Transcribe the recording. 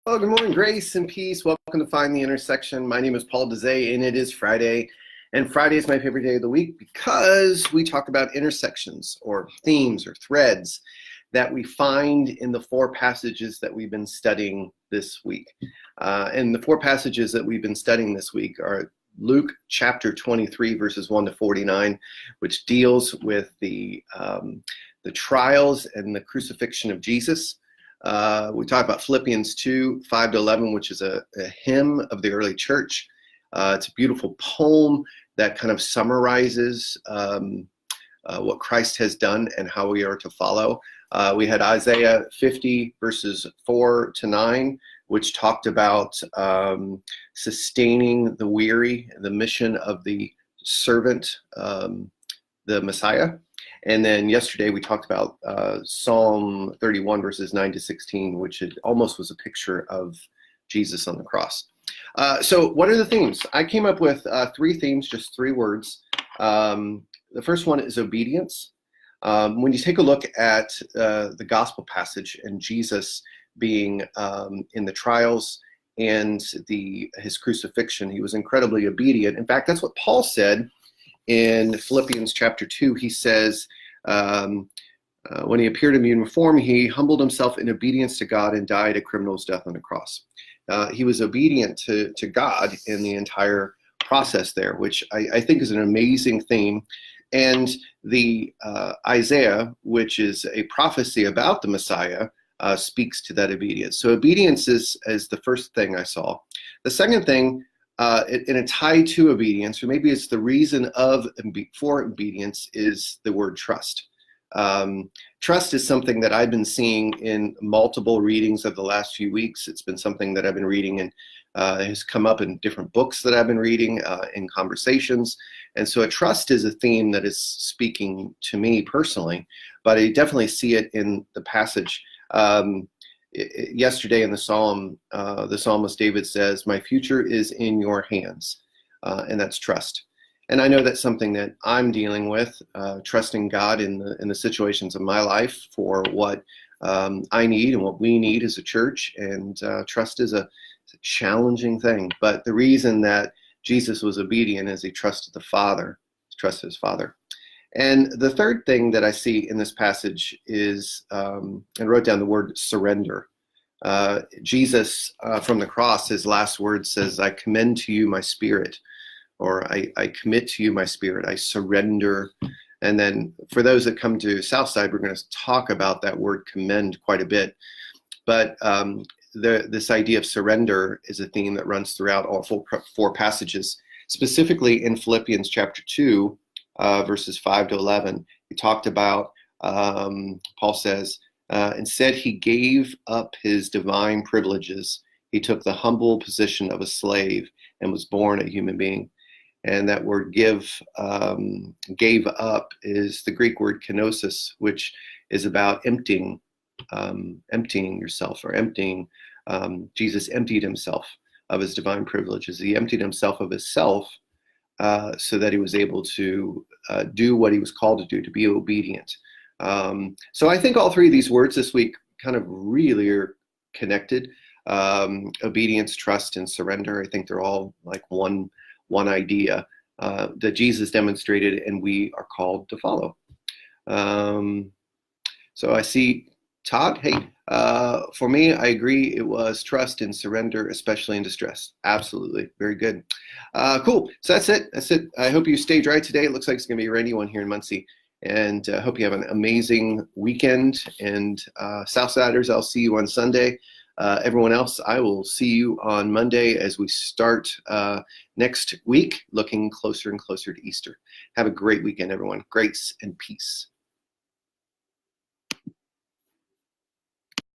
Well, good morning, grace and peace. Welcome to Find the Intersection. My name is Paul Dezay, and it is Friday. And Friday is my favorite day of the week because we talk about intersections or themes or threads that we find in the four passages that we've been studying this week. And the four passages that we've been studying this week are Luke chapter 23, verses 1 to 49, which deals with the trials and the crucifixion of Jesus. We talk about Philippians 2, 5 to 11, which is a hymn of the early church. It's a beautiful poem that kind of summarizes what Christ has done and how we are to follow. We had Isaiah 50, verses 4 to 9, which talked about sustaining the weary, the mission of the servant, the Messiah. And then yesterday we talked about Psalm 31, verses 9 to 16, which almost was a picture of Jesus on the cross. So what are the themes? I came up with three themes, just three words. The first one is obedience. When you take a look at the gospel passage and Jesus being in the trials and his crucifixion, he was incredibly obedient. In fact, that's what Paul said in Philippians chapter 2. He says, when he appeared in human form, he humbled himself in obedience to God and died a criminal's death on the cross. He was obedient to God in the entire process there, which I think is an amazing theme. And the Isaiah, which is a prophecy about the Messiah, speaks to that obedience. So obedience is the first thing I saw. The second thing, in a tie to obedience, or maybe it's the reason for obedience, is the word trust. Trust is something that I've been seeing in multiple readings of the last few weeks. It's been something that I've been reading and has come up in different books that I've been reading, in conversations. And so trust is a theme that is speaking to me personally, but I definitely see it in the passage. Yesterday in the psalm, the psalmist David says, "My future is in your hands," and that's trust. And I know that's something that I'm dealing with, trusting God in the situations of my life for what I need and what we need as a church. And trust is a challenging thing. But the reason that Jesus was obedient is he trusted the Father, trusted his Father. And the third thing that I see in this passage is, and I wrote down the word surrender. Jesus, from the cross, his last word says, "I commend to you my spirit," or I commit to you my spirit, I surrender. And then for those that come to Southside, we're going to talk about that word commend quite a bit. But this idea of surrender is a theme that runs throughout all four passages, specifically in Philippians chapter 2, verses 5 to 11. He talked about, Paul says, instead he gave up his divine privileges. He took the humble position of a slave and was born a human being. And that word gave up is the Greek word kenosis, which is about emptying yourself, or emptying. Jesus emptied himself of his divine privileges. He emptied himself of himself so that he was able to do what he was called to do, to be obedient. So I think all three of these words this week kind of really are connected. Obedience, trust, and surrender. I think they're all like one idea that Jesus demonstrated and we are called to follow. So I see Todd. Hey, for me, I agree. It was trust and surrender, especially in distress. Absolutely. Very good. Cool. So that's it. I hope you stay dry today. It looks like it's going to be a rainy one here in Muncie. And I hope you have an amazing weekend. And Southsiders, I'll see you on Sunday. Everyone else, I will see you on Monday as we start next week, looking closer and closer to Easter. Have a great weekend, everyone. Grace and peace.